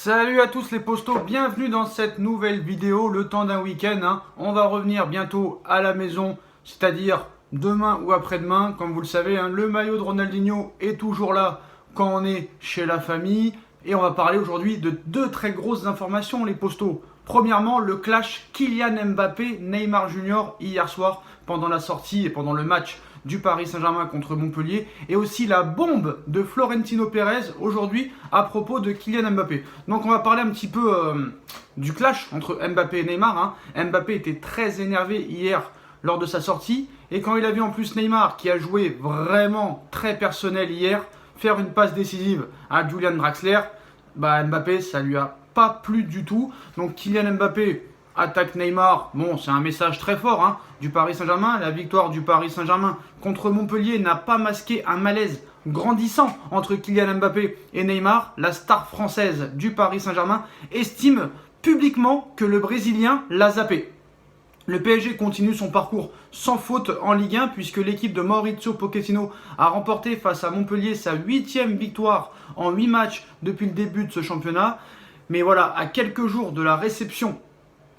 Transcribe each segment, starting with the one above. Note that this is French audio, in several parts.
Salut à tous les postos, bienvenue dans cette nouvelle vidéo, le temps d'un week-end. On va revenir bientôt à la maison, c'est-à-dire demain ou après-demain. Comme vous le savez, le maillot de Ronaldinho est toujours là quand on est chez la famille. Et on va parler aujourd'hui de deux très grosses informations, les postos. Premièrement, le clash Kylian Mbappé-Neymar Junior hier soir pendant la sortie et pendant le match du Paris Saint-Germain contre Montpellier, et aussi la bombe de Florentino Pérez aujourd'hui à propos de Kylian Mbappé. Donc on va parler un petit peu du clash entre Mbappé et Neymar. Mbappé était très énervé hier lors de sa sortie, et quand il a vu en plus Neymar, qui a joué vraiment très personnel hier, faire une passe décisive à Julian Draxler, Mbappé ça lui a pas plu du tout. Donc Kylian Mbappé attaque Neymar, bon c'est un message très fort du Paris Saint-Germain. La victoire du Paris Saint-Germain contre Montpellier n'a pas masqué un malaise grandissant entre Kylian Mbappé et Neymar. La star française du Paris Saint-Germain estime publiquement que le Brésilien l'a zappé. Le PSG continue son parcours sans faute en Ligue 1 puisque l'équipe de Mauricio Pochettino a remporté face à Montpellier sa 8e victoire en 8 matchs depuis le début de ce championnat. Mais voilà, à quelques jours de la réception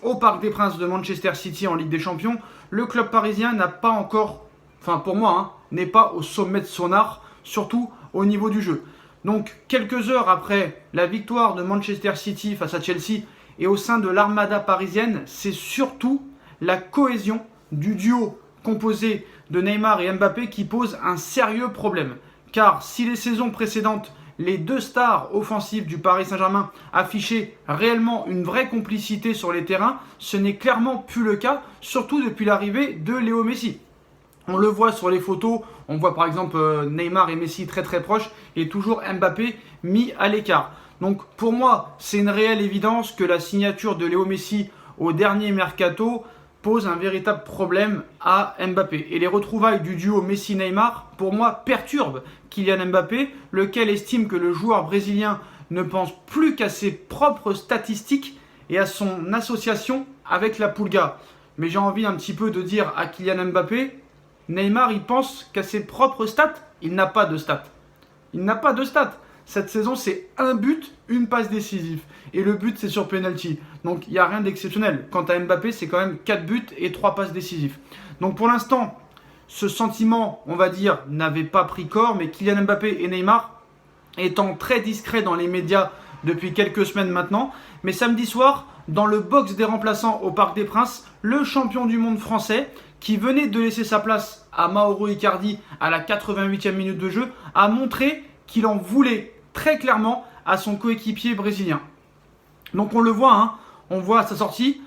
au Parc des Princes de Manchester City en Ligue des Champions, le club parisien n'a pas encore, pour moi, n'est pas au sommet de son art, surtout au niveau du jeu. Donc, quelques heures après la victoire de Manchester City face à Chelsea et au sein de l'armada parisienne, c'est surtout la cohésion du duo composé de Neymar et Mbappé qui pose un sérieux problème. Car si les saisons précédentes, les deux stars offensives du Paris Saint-Germain affichaient réellement une vraie complicité sur les terrains, ce n'est clairement plus le cas, surtout depuis l'arrivée de Léo Messi. On le voit sur les photos, on voit par exemple Neymar et Messi très très proches et toujours Mbappé mis à l'écart. Donc pour moi, c'est une réelle évidence que la signature de Léo Messi au dernier mercato pose un véritable problème à Mbappé. Et les retrouvailles du duo Messi-Neymar, pour moi, perturbent Kylian Mbappé, lequel estime que le joueur brésilien ne pense plus qu'à ses propres statistiques et à son association avec la Pulga. Mais j'ai envie un petit peu de dire à Kylian Mbappé, Neymar, il pense qu'à ses propres stats. Il n'a pas de stats. Il n'a pas de stats. Cette saison, c'est un but, une passe décisive. Et le but, c'est sur penalty. Donc, il n'y a rien d'exceptionnel. Quant à Mbappé, c'est quand même 4 buts et 3 passes décisives. Donc, pour l'instant, ce sentiment, on va dire, n'avait pas pris corps. Mais Kylian Mbappé et Neymar, étant très discrets dans les médias depuis quelques semaines maintenant. Mais samedi soir, dans le box des remplaçants au Parc des Princes, le champion du monde français, qui venait de laisser sa place à Mauro Icardi à la 88e minute de jeu, a montré qu'il en voulait très clairement à son coéquipier brésilien. Donc on le voit, on voit à sa sortie,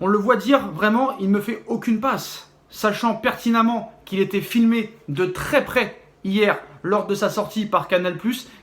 on le voit dire vraiment, il ne me fait aucune passe, sachant pertinemment qu'il était filmé de très près hier lors de sa sortie par Canal+.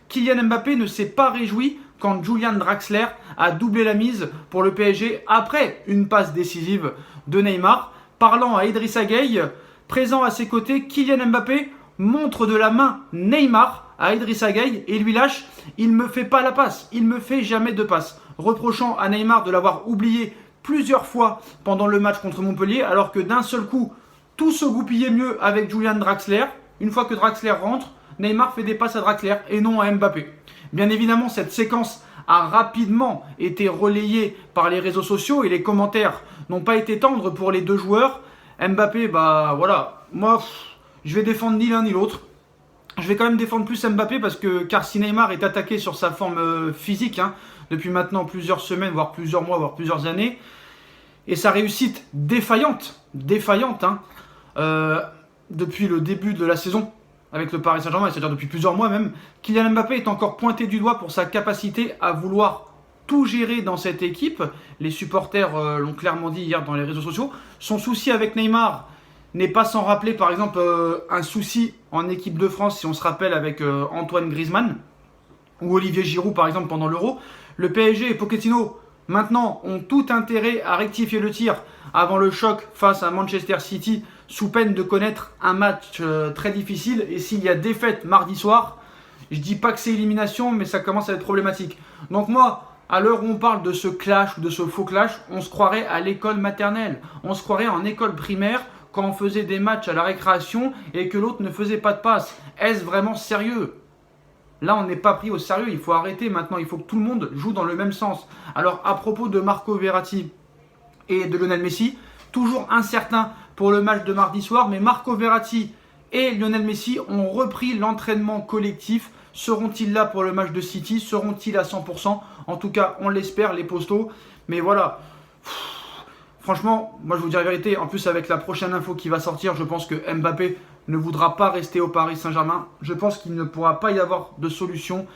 Kylian Mbappé ne s'est pas réjoui quand Julian Draxler a doublé la mise pour le PSG après une passe décisive de Neymar. Parlant à Idrissa Gueye, présent à ses côtés, Kylian Mbappé montre de la main Neymar à Idrissa Gueye et lui lâche « Il ne me fait pas la passe, il ne me fait jamais de passe », reprochant à Neymar de l'avoir oublié plusieurs fois pendant le match contre Montpellier, alors que d'un seul coup, tout se goupillait mieux avec Julian Draxler. Une fois que Draxler rentre, Neymar fait des passes à Draxler et non à Mbappé. Bien évidemment, cette séquence a rapidement été relayée par les réseaux sociaux et les commentaires n'ont pas été tendres pour les deux joueurs. Mbappé, moi, je vais défendre ni l'un ni l'autre. Je vais quand même défendre plus Mbappé car si Neymar est attaqué sur sa forme physique depuis maintenant plusieurs semaines, voire plusieurs mois, voire plusieurs années, et sa réussite défaillante depuis le début de la saison avec le Paris Saint-Germain, c'est-à-dire depuis plusieurs mois même, Kylian Mbappé est encore pointé du doigt pour sa capacité à vouloir tout gérer dans cette équipe. Les supporters l'ont clairement dit hier dans les réseaux sociaux. Son souci avec Neymar n'est pas sans rappeler par exemple un souci en équipe de France, si on se rappelle avec Antoine Griezmann ou Olivier Giroud par exemple pendant l'Euro. Le PSG et Pochettino maintenant ont tout intérêt à rectifier le tir avant le choc face à Manchester City, sous peine de connaître un match très difficile. Et s'il y a défaite mardi soir, je dis pas que c'est élimination, mais ça commence à être problématique. Donc moi, à l'heure où on parle de ce clash ou de ce faux clash, on se croirait à l'école maternelle, on se croirait en école primaire quand on faisait des matchs à la récréation et que l'autre ne faisait pas de passe. Est-ce vraiment sérieux ? Là, on n'est pas pris au sérieux. Il faut arrêter maintenant. Il faut que tout le monde joue dans le même sens. Alors, à propos de Marco Verratti et de Lionel Messi, toujours incertain pour le match de mardi soir, mais Marco Verratti et Lionel Messi ont repris l'entraînement collectif. Seront-ils là pour le match de City? Seront-ils à 100%? En tout cas, on l'espère, les postos. Mais voilà, franchement, moi je vous dis la vérité, en plus avec la prochaine info qui va sortir, je pense que Mbappé ne voudra pas rester au Paris Saint-Germain. Je pense qu'il ne pourra pas y avoir de solution,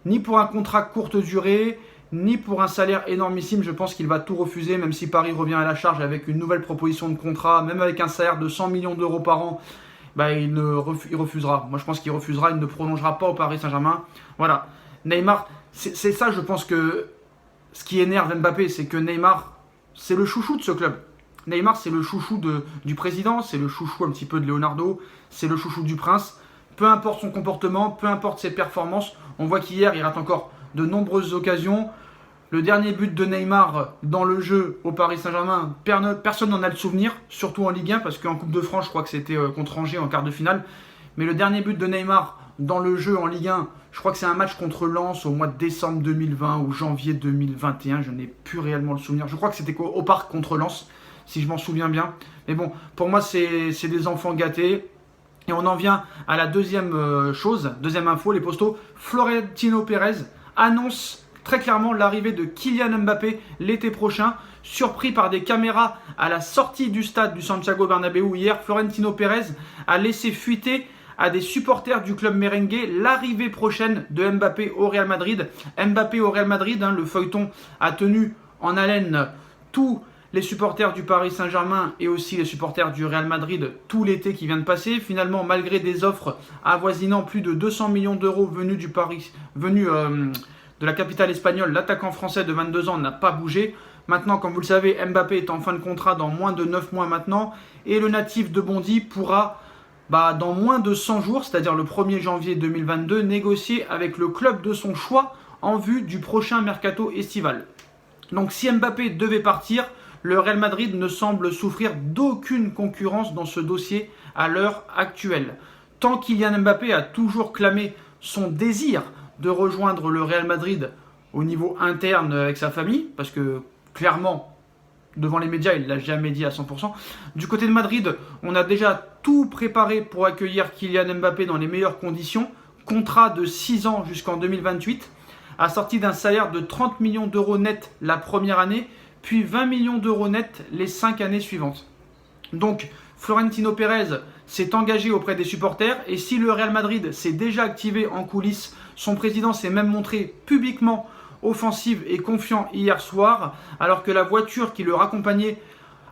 ni pour un contrat courte durée, ni pour un salaire énormissime. Je pense qu'il va tout refuser, même si Paris revient à la charge avec une nouvelle proposition de contrat, même avec un salaire de 100 millions d'euros par an. Bah, il refusera. Moi, je pense qu'il refusera. Il ne prolongera pas au Paris Saint-Germain. Voilà. Neymar, c'est ça, je pense que ce qui énerve Mbappé, c'est que Neymar, c'est le chouchou de ce club. Neymar, c'est le chouchou du président, c'est le chouchou un petit peu de Leonardo, c'est le chouchou du prince. Peu importe son comportement, peu importe ses performances. On voit qu'hier, il rate encore de nombreuses occasions. Le dernier but de Neymar dans le jeu au Paris Saint-Germain, personne n'en a le souvenir, surtout en Ligue 1, parce qu'en Coupe de France, je crois que c'était contre Angers en quart de finale. Mais le dernier but de Neymar dans le jeu en Ligue 1, je crois que c'est un match contre Lens au mois de décembre 2020 ou janvier 2021, je n'ai plus réellement le souvenir. Je crois que c'était au parc contre Lens, si je m'en souviens bien. Mais bon, pour moi, c'est des enfants gâtés. Et on en vient à la deuxième info, les postos. Florentino Pérez annonce très clairement l'arrivée de Kylian Mbappé l'été prochain. Surpris par des caméras à la sortie du stade du Santiago Bernabéu hier, Florentino Pérez a laissé fuiter à des supporters du club merengue l'arrivée prochaine de Mbappé au Real Madrid. Mbappé au Real Madrid, le feuilleton a tenu en haleine tous les supporters du Paris Saint-Germain et aussi les supporters du Real Madrid tout l'été qui vient de passer. Finalement, malgré des offres avoisinant plus de 200 millions d'euros venus de la capitale espagnole, l'attaquant français de 22 ans n'a pas bougé. Maintenant, comme vous le savez, Mbappé est en fin de contrat dans moins de 9 mois maintenant. Et le natif de Bondy pourra, dans moins de 100 jours, c'est-à-dire le 1er janvier 2022, négocier avec le club de son choix en vue du prochain mercato estival. Donc si Mbappé devait partir, le Real Madrid ne semble souffrir d'aucune concurrence dans ce dossier à l'heure actuelle. Tant Kylian Mbappé a toujours clamé son désir de rejoindre le Real Madrid au niveau interne avec sa famille, parce que clairement, devant les médias, il ne l'a jamais dit à 100%. Du côté de Madrid, on a déjà tout préparé pour accueillir Kylian Mbappé dans les meilleures conditions. Contrat de 6 ans jusqu'en 2028, assorti d'un salaire de 30 millions d'euros net la première année, puis 20 millions d'euros net les 5 années suivantes. Donc, Florentino Pérez s'est engagé auprès des supporters et si le Real Madrid s'est déjà activé en coulisses, son président s'est même montré publiquement offensif et confiant hier soir, alors que la voiture qui le raccompagnait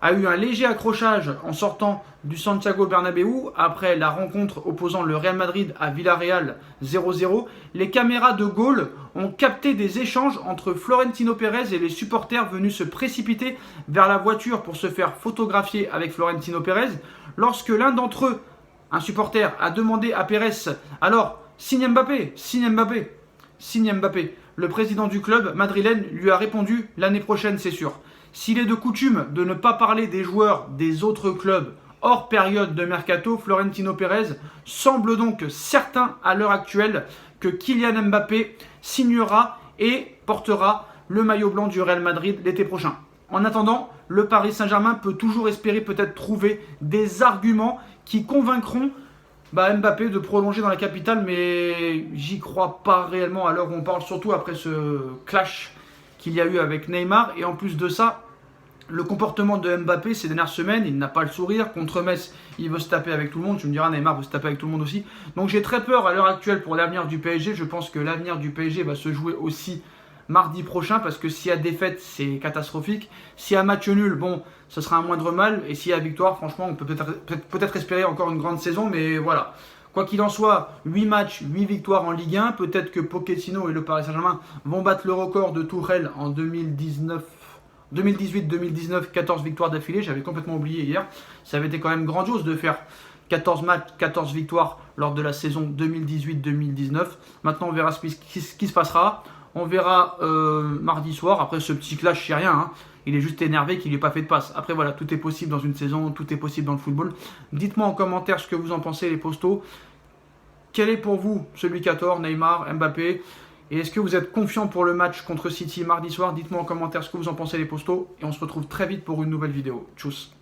a eu un léger accrochage en sortant du Santiago Bernabéu après la rencontre opposant le Real Madrid à Villarreal 0-0. Les caméras de Gaulle ont capté des échanges entre Florentino Pérez et les supporters venus se précipiter vers la voiture pour se faire photographier avec Florentino Pérez. Lorsque l'un d'entre eux, un supporter, a demandé à Pérez « Alors, signe Mbappé, signe Mbappé, signe Mbappé ». Le président du club madrilène lui a répondu « L'année prochaine, c'est sûr ». S'il est de coutume de ne pas parler des joueurs des autres clubs hors période de mercato, Florentino Pérez semble donc certain à l'heure actuelle que Kylian Mbappé signera et portera le maillot blanc du Real Madrid l'été prochain. En attendant, le Paris Saint-Germain peut toujours espérer peut-être trouver des arguments qui convaincront Mbappé de prolonger dans la capitale, mais j'y crois pas réellement à l'heure où on parle, surtout après ce clash qu'il y a eu avec Neymar. Et en plus de ça, le comportement de Mbappé ces dernières semaines, il n'a pas le sourire. Contre Metz, il veut se taper avec tout le monde. Tu me diras, Neymar veut se taper avec tout le monde aussi. Donc j'ai très peur à l'heure actuelle pour l'avenir du PSG. Je pense que l'avenir du PSG va se jouer aussi mardi prochain, parce que s'il y a défaite, c'est catastrophique. S'il y a match nul, bon, ce sera un moindre mal. Et s'il y a victoire, franchement, on peut peut-être espérer encore une grande saison. Mais voilà. Quoi qu'il en soit, 8 matchs, 8 victoires en Ligue 1. Peut-être que Pochettino et le Paris Saint-Germain vont battre le record de Tourelle en 2018-2019, 14 victoires d'affilée. J'avais complètement oublié hier. Ça avait été quand même grandiose de faire 14 matchs, 14 victoires lors de la saison 2018-2019. Maintenant, on verra ce qui se passera. On verra mardi soir. Après ce petit clash, c'est rien. Il est juste énervé qu'il n'ait pas fait de passe. Après voilà, tout est possible dans une saison, tout est possible dans le football. Dites-moi en commentaire ce que vous en pensez, les postos. Quel est pour vous celui qui a tort, Neymar, Mbappé? Et est-ce que vous êtes confiant pour le match contre City mardi soir? Dites-moi en commentaire ce que vous en pensez les postos. Et on se retrouve très vite pour une nouvelle vidéo. Tchuss.